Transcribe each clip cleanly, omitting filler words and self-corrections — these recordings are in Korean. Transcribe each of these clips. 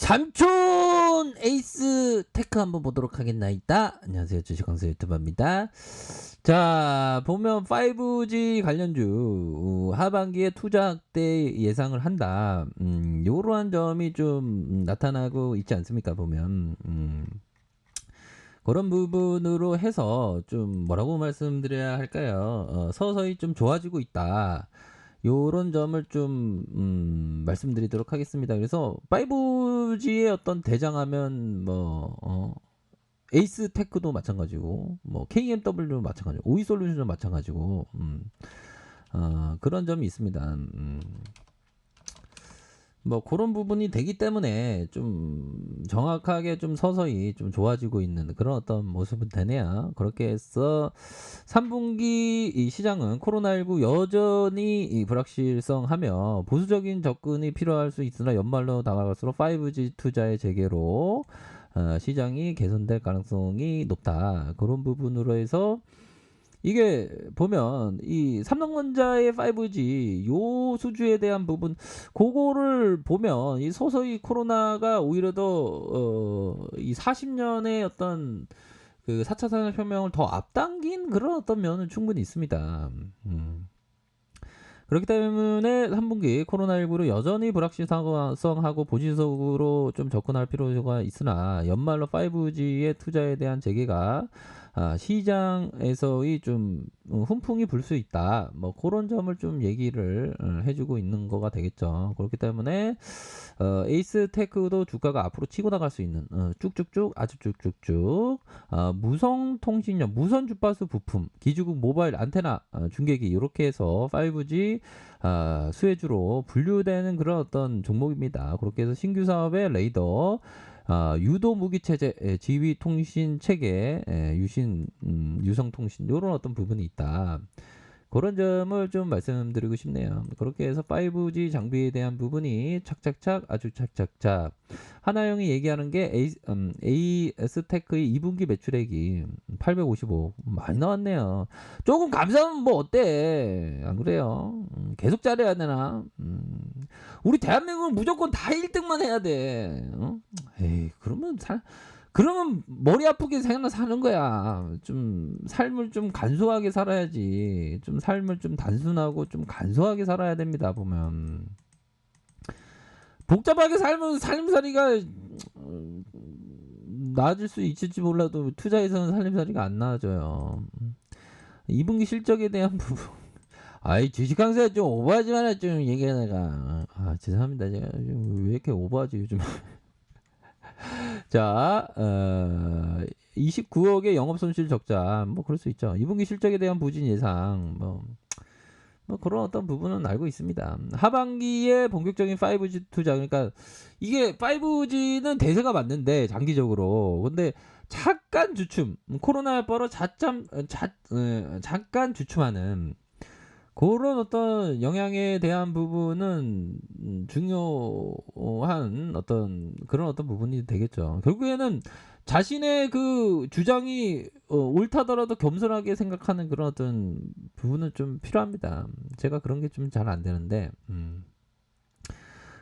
삼촌 에이스 테크 한번 보도록 하겠나이다. 안녕하세요, 주식강사 유튜버입니다. 자, 보면 5G 관련주 하반기에 투자 확대 예상을 한다. 요러한 점이 좀 나타나고 있지 않습니까? 보면 그런 부분으로 해서 좀 뭐라고 말씀드려야 할까요? 서서히 좀 좋아지고 있다. 요런 점을 좀 말씀드리도록 하겠습니다. 그래서 5G의 어떤 대장하면 에이스 테크도 마찬가지고 뭐 KMW도 마찬가지고 오이솔루션도 마찬가지고 그런 점이 있습니다. 뭐 그런 부분이 되기 때문에 좀 정확하게 좀 서서히 좀 좋아지고 있는 그런 어떤 모습은 되네요. 그렇게 해서 3분기 이 시장은 코로나19 여전히 이 불확실성하며 보수적인 접근이 필요할 수 있으나 연말로 다가갈수록 5G 투자의 재개로 시장이 개선될 가능성이 높다. 그런 부분으로 해서 이게 보면 이 삼성전자의 5G 요 수주에 대한 부분 그거를 보면 이 서서히 코로나가 오히려 더 이 40년의 어떤 그 4차 산업혁명을 더 앞당긴 그런 어떤 면은 충분히 있습니다. 그렇기 때문에 3분기 코로나19로 여전히 불확실성하고 보지적으로 좀 접근할 필요가 있으나 연말로 5G의 투자에 대한 재개가 시장에서의 좀 훈풍이 불 수 있다. 뭐 그런 점을 좀 얘기를 해주고 있는 거가 되겠죠. 그렇기 때문에 에이스 테크도 주가가 앞으로 치고 나갈 수 있는 쭉쭉쭉 아주 쭉쭉쭉 무선 통신력, 무선 주파수 부품, 기주국 모바일 안테나 중계기 이렇게 해서 5G 수혜주로 분류되는 그런 어떤 종목입니다. 그렇게 해서 신규 사업의 레이더, 유도 무기 체제, 지휘 통신 체계, 유성 통신 이런 어떤 부분이 있다. 그런 점을 좀 말씀드리고 싶네요. 그렇게 해서 5G 장비에 대한 부분이 착착착 아주 착착착. 하나영이 얘기하는 게 AS테크의 2분기 매출액이 855 많이 나왔네요. 조금 감사하면 뭐 어때? 안 그래요? 계속 잘해야 되나? 우리 대한민국은 무조건 다 1등만 해야 돼. 에이, 그러면 머리 아프게 생각 사는 거야. 좀 삶을 좀 간소하게 살아야지. 좀 삶을 좀 단순하고 좀 간소하게 살아야 됩니다. 보면 복잡하게 살면 살림살이가 나아질 수 있을지 몰라도 투자에서는 살림살이가 안 나아져요. 2분기 실적에 대한 부분. 아이 주식 강사 좀 오버하지 마라 좀 얘기하다가 죄송합니다. 제가 왜 이렇게 오버하지 요즘. 자, 29억의 영업손실 적자, 뭐 그럴 수 있죠. 2분기 실적에 대한 부진 예상, 뭐 그런 어떤 부분은 알고 있습니다. 하반기에 본격적인 5G 투자, 그러니까 이게 5G는 대세가 맞는데 장기적으로, 근데 잠깐 주춤, 코로나 여파로 잠깐 주춤하는. 그런 어떤 영향에 대한 부분은 중요한 어떤 그런 어떤 부분이 되겠죠. 결국에는 자신의 그 주장이 옳다더라도 겸손하게 생각하는 그런 어떤 부분은 좀 필요합니다. 제가 그런 게 좀 잘 안 되는데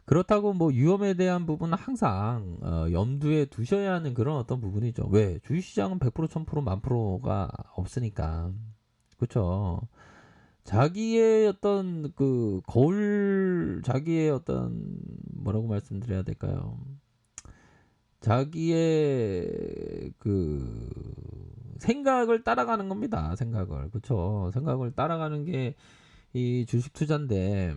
그렇다고 뭐 위험에 대한 부분은 항상 염두에 두셔야 하는 그런 어떤 부분이죠. 왜? 주식시장은 100% 1000% 1000%가 없으니까. 그렇죠. 자기의 어떤 그 거울, 자기의 어떤 뭐라고 말씀드려야 될까요? 자기의 그 생각을 따라가는 겁니다. 생각을. 그렇죠. 생각을 따라가는 게 이 주식 투자인데.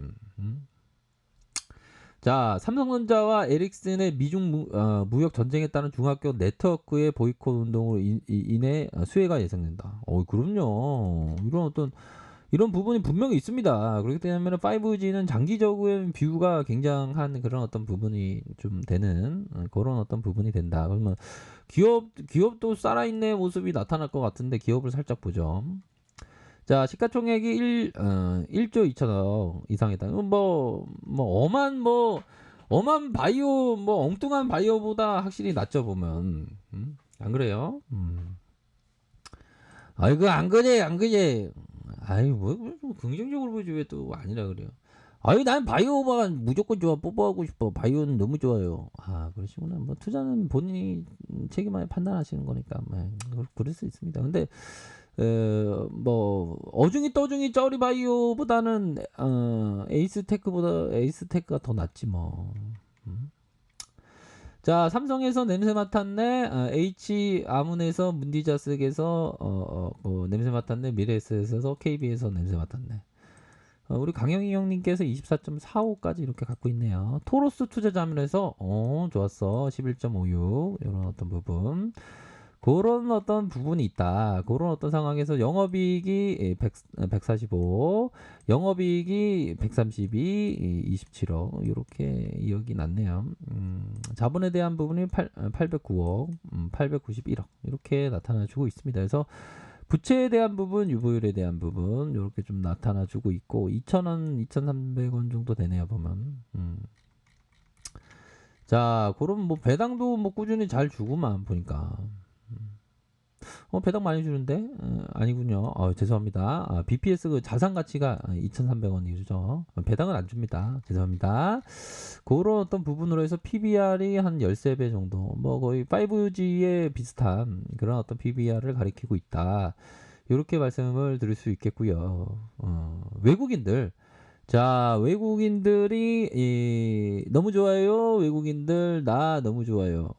자, 삼성전자와 에릭슨의 미중 무역 전쟁에 따른 중학교 네트워크의 보이콧 운동으로 인해 수혜가 예상된다. 그럼요. 이런 부분이 분명히 있습니다. 그렇기 때문에 5G는 장기적인 뷰가 굉장한 그런 어떤 부분이 좀 되는 그런 어떤 부분이 된다. 그러면 기업도 살아있는 모습이 나타날 것 같은데 기업을 살짝 보죠. 자, 시가총액이 1조 2천억 이상이다. 엄한 바이오, 엉뚱한 바이오보다 확실히 낫죠, 보면. 안 그래요? 아이고, 안 그래, 안 그래. 아이, 뭐 긍정적으로 보지 왜 또 아니라 그래요. 아유, 난 바이오가 무조건 좋아. 뽀뽀하고 싶어. 바이오는 너무 좋아요. 아, 그러시구나. 뭐 투자는 본인이 책임하에 판단하시는 거니까 그럴 수 있습니다. 근데 뭐 어중이 떠중이 쩌리 바이오보다는 에이스테크가 더 낫지 뭐. 음. 자, 삼성에서 냄새 맡았네. H 아문에서 문디자스에서 냄새 맡았네. 미래에셋에서 KB에서 냄새 맡았네. 우리 강영희 형님께서 24.45까지 이렇게 갖고 있네요. 토로스 투자자문에서 좋았어. 11.56 이런 어떤 부분. 그런 어떤 부분이 있다. 그런 어떤 상황에서 영업이익이 145, 영업이익이 132, 27억 이렇게 이억이 났네요. 자본에 대한 부분이 809억, 891억 이렇게 나타나주고 있습니다. 그래서 부채에 대한 부분, 유보율에 대한 부분 이렇게 좀 나타나주고 있고 2,000원, 2,300원 정도 되네요 보면. 자, 그럼 뭐 배당도 뭐 꾸준히 잘 주고만 보니까. 배당 많이 주는데? 아니군요. 죄송합니다. BPS 그 자산 가치가 2,300원이죠. 배당은 안 줍니다. 죄송합니다. 그런 어떤 부분으로 해서 PBR이 한 13배 정도, 뭐 거의 5G에 비슷한 그런 어떤 PBR을 가리키고 있다. 이렇게 말씀을 드릴 수 있겠고요. 외국인들. 자, 외국인들이 너무 좋아요. 외국인들 나 너무 좋아요.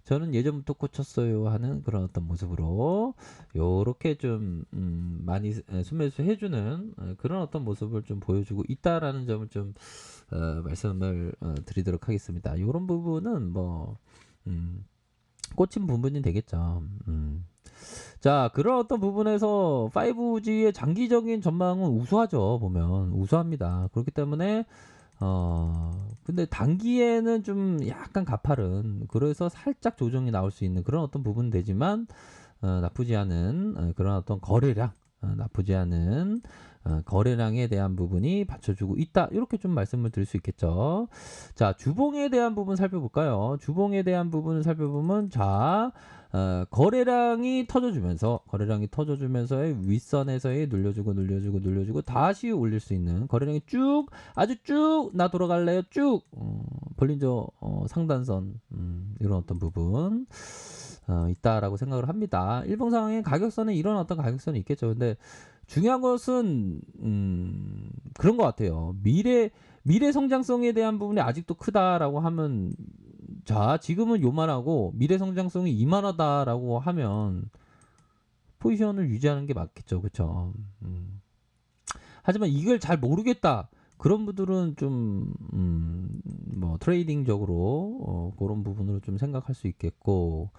저는 예전부터 꽂혔어요 하는 그런 어떤 모습으로 요렇게 좀 많이 순매수 해주는 그런 어떤 모습을 좀 보여주고 있다라는 점을 좀 말씀을 드리도록 하겠습니다. 요런 부분은 뭐 꽂힌 부분이 되겠죠. 자, 그런 어떤 부분에서 5G의 장기적인 전망은 우수하죠. 보면 우수합니다. 그렇기 때문에 근데 단기에는 좀 약간 가파른, 그래서 살짝 조정이 나올 수 있는 그런 어떤 부분은 되지만 나쁘지 않은 그런 어떤 거래량, 나쁘지 않은 거래량에 대한 부분이 받쳐주고 있다. 이렇게 좀 말씀을 드릴 수 있겠죠. 자, 주봉에 대한 부분 살펴볼까요? 주봉에 대한 부분을 살펴보면 자, 거래량이 터져주면서의 윗선에서의 눌려주고 다시 올릴 수 있는 거래량이 아주 쭉 나 돌아갈래요 쭉 볼린저 상단선 이런 어떤 부분 있다라고 생각을 합니다. 일봉 상황의 가격선에 이런 어떤 가격선이 있겠죠. 근데 중요한 것은 그런 것 같아요. 미래 성장성에 대한 부분이 아직도 크다라고 하면, 자, 지금은 요만하고 미래 성장성이 이만하다라고 하면 포지션을 유지하는 게 맞겠죠. 그렇죠? 하지만 이걸 잘 모르겠다. 그런 분들은 좀 뭐 트레이딩적으로 그런 부분으로 좀 생각할 수 있겠고,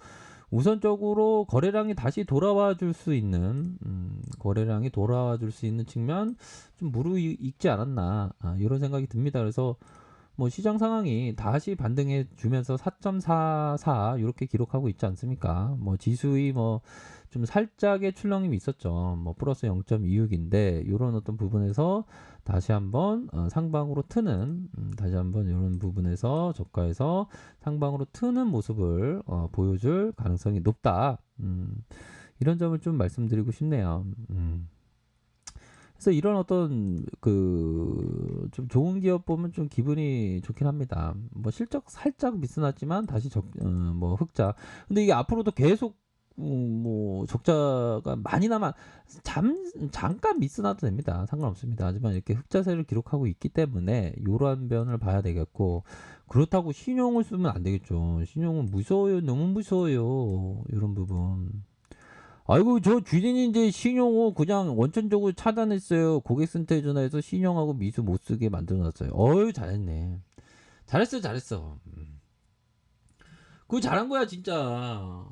우선적으로 거래량이 다시 돌아와 줄 수 있는 측면 좀 무르익지 않았나, 이런 생각이 듭니다. 그래서 뭐 시장 상황이 다시 반등해 주면서 4.44 이렇게 기록하고 있지 않습니까? 뭐 지수의 뭐 좀 살짝의 출렁임이 있었죠. 뭐 플러스 0.26인데 이런 어떤 부분에서 다시 한번 상방으로 트는 다시 한번 이런 부분에서 저가에서 상방으로 트는 모습을 보여줄 가능성이 높다. 이런 점을 좀 말씀드리고 싶네요. 그래서 이런 어떤 그 좀 좋은 기업 보면 좀 기분이 좋긴 합니다. 뭐 실적 살짝 미스났지만 다시 뭐 흑자. 근데 이게 앞으로도 계속 뭐 적자가 많이 잠깐 미스나도 됩니다. 상관없습니다. 하지만 이렇게 흑자세를 기록하고 있기 때문에 이러한 변을 봐야 되겠고, 그렇다고 신용을 쓰면 안 되겠죠. 신용은 무서워요. 너무 무서워요. 이런 부분. 아이고, 저 주진이 이제 신용호 그냥 원천적으로 차단했어요. 고객센터에 전화해서 신용하고 미수 못 쓰게 만들어놨어요. 어유, 잘했네. 잘했어. 그거 잘한 거야 진짜.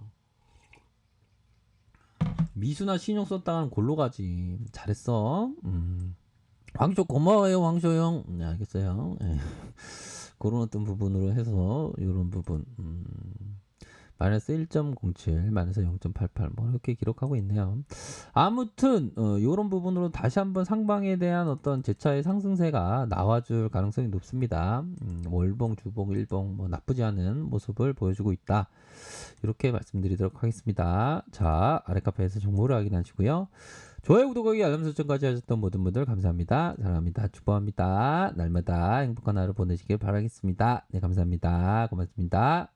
미수나 신용 썼다가는 골로 가지. 잘했어. 황쇼 고마워요, 황쇼 형. 네, 알겠어요. 예. 그런 어떤 부분으로 해서 이런 부분. 마이너스 1.07, 마이너스 0.88, 뭐 이렇게 기록하고 있네요. 아무튼 이런 부분으로 다시 한번 상방에 대한 어떤 재차의 상승세가 나와줄 가능성이 높습니다. 월봉, 주봉, 일봉 뭐 나쁘지 않은 모습을 보여주고 있다. 이렇게 말씀드리도록 하겠습니다. 자, 아래 카페에서 정보를 확인하시고요. 좋아요, 구독하기, 알람 설정까지 하셨던 모든 분들 감사합니다. 사랑합니다. 축복합니다. 날마다 행복한 하루 보내시길 바라겠습니다. 네, 감사합니다. 고맙습니다.